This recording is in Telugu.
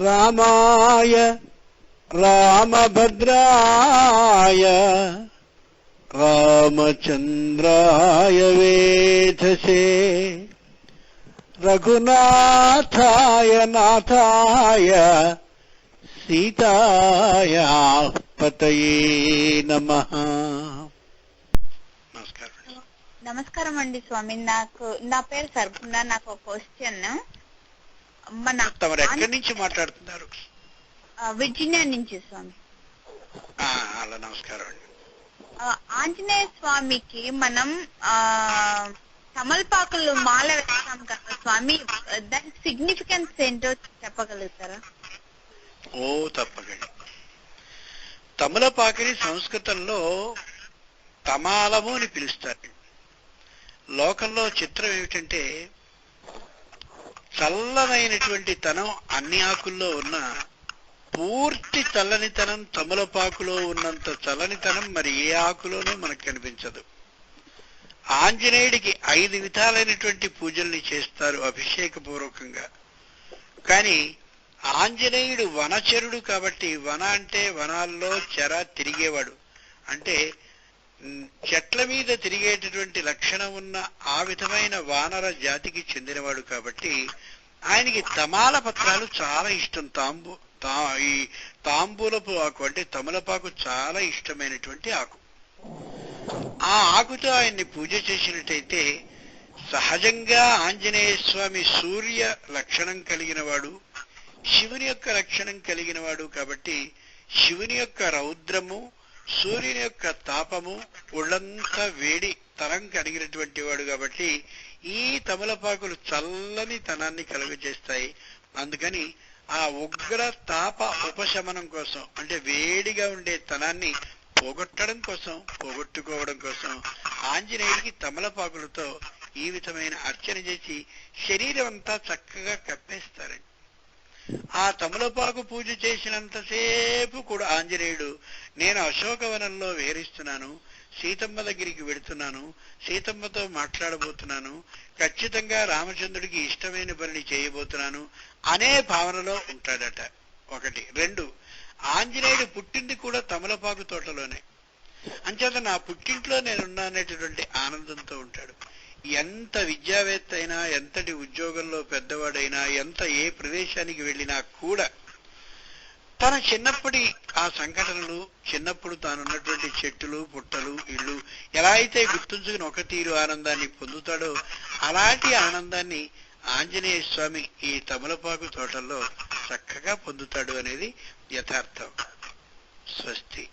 రామాయ రామభద్రాయ రామచంద్రాయ వేధసే రఘునాథాయ నాథాయ సీతాయ పతయే నమః. నమస్కారం అండి స్వామి. నా పేరు సర్గుణ. నాకు ఒక క్వశ్చన్. తమరు ఎక్కడి నుంచి మాట్లాడుతున్నారు? విర్జీనియా నుంచి స్వామి. అలా నమస్కారం అండి. ఆంజనేయ స్వామికి మనం తమలపాకులు మాల వేస్తాం కదా స్వామి, దాని సిగ్నిఫికెన్స్ ఏంటో చెప్పగలుగుతారా? తప్పకండి. తమలపాకుని సంస్కృతంలో తమాలము అని పిలుస్తారు. లోకంలో చిత్రం ఏమిటంటే, చల్లనైనటువంటి తనం అన్ని ఆకుల్లో ఉన్న పూర్తి చల్లనితనం తమలపాకులో ఉన్నంత చల్లనితనం మరి ఏ ఆకులోనూ మనకు కనిపించదు. ఆంజనేయుడికి 5 విధాలైనటువంటి పూజల్ని చేస్తారు అభిషేకపూర్వకంగా. కానీ ఆంజనేయుడు వనచరుడు కాబట్టి, వన అంటే వనాల్లో చెర తిరిగేవాడు, అంటే చెట్ల మీద తిరిగేటటువంటి లక్షణం ఉన్న ఆ విధమైన వానర జాతికి చెందినవాడు కాబట్టి ఆయనకి తమాల పత్రాలు చాలా ఇష్టం. ఈ తాంబూలపు ఆకు అంటే తమలపాకు చాలా ఇష్టమైనటువంటి ఆకు. ఆ ఆకుతో ఆయన్ని పూజ చేసినట్టయితే సహజంగా ఆంజనేయ స్వామి సూర్య లక్షణం కలిగిన వాడు, శివుని యొక్క లక్షణం కలిగిన వాడు కాబట్టి శివుని యొక్క రౌద్రము, సూర్యుని యొక్క తాపము, ఒళ్ళంతా వేడి తరం కలిగినటువంటి వాడు కాబట్టి ఈ తమలపాకులు చల్లని తనాన్ని కలుగజేస్తాయి. అందుకని ఆ ఉగ్ర తాప ఉపశమనం కోసం, అంటే వేడిగా ఉండే తనాన్ని పోగొట్టుకోవడం కోసం ఆంజనేయుడికి తమలపాకులతో ఈ విధమైన అర్చన చేసి శరీరం అంతా చక్కగా కప్పేస్తారండి. ఆ తమలపాకు పూజ చేసినంతసేపు కూడా ఆంజనేయుడు, నేను అశోకవనంలో విహరిస్తున్నాను, సీతమ్మ దగ్గరికి వెడుతున్నాను, సీతమ్మతో మాట్లాడబోతున్నాను, ఖచ్చితంగా రామచంద్రుడికి ఇష్టమైన పనిని చేయబోతున్నాను అనే భావనలో ఉంటాడట. 1. 2, ఆంజనేయుడు పుట్టింది కూడా తమలపాకు తోటలోనే. అంచేత నా పుట్టింట్లో నేనున్నానేటటువంటి ఆనందంతో ఉంటాడు. ఎంత విద్యావేత్త అయినా, ఎంతటి ఉద్యోగంలో పెద్దవాడైనా, ఏ ప్రదేశానికి వెళ్ళినా కూడా తన చిన్నప్పటి ఆ సంఘటనలు, చిన్నప్పుడు తానున్నటువంటి చెట్టులు, పుట్టలు, ఇళ్ళు ఎలా అయితే గుర్తుంచుకుని ఒక తీరు ఆనందాన్ని పొందుతాడో అలాంటి ఆనందాన్ని ఆంజనేయ స్వామి ఈ తమలపాకు తోటల్లో చక్కగా పొందుతాడు అనేది యథార్థం. స్వస్తి.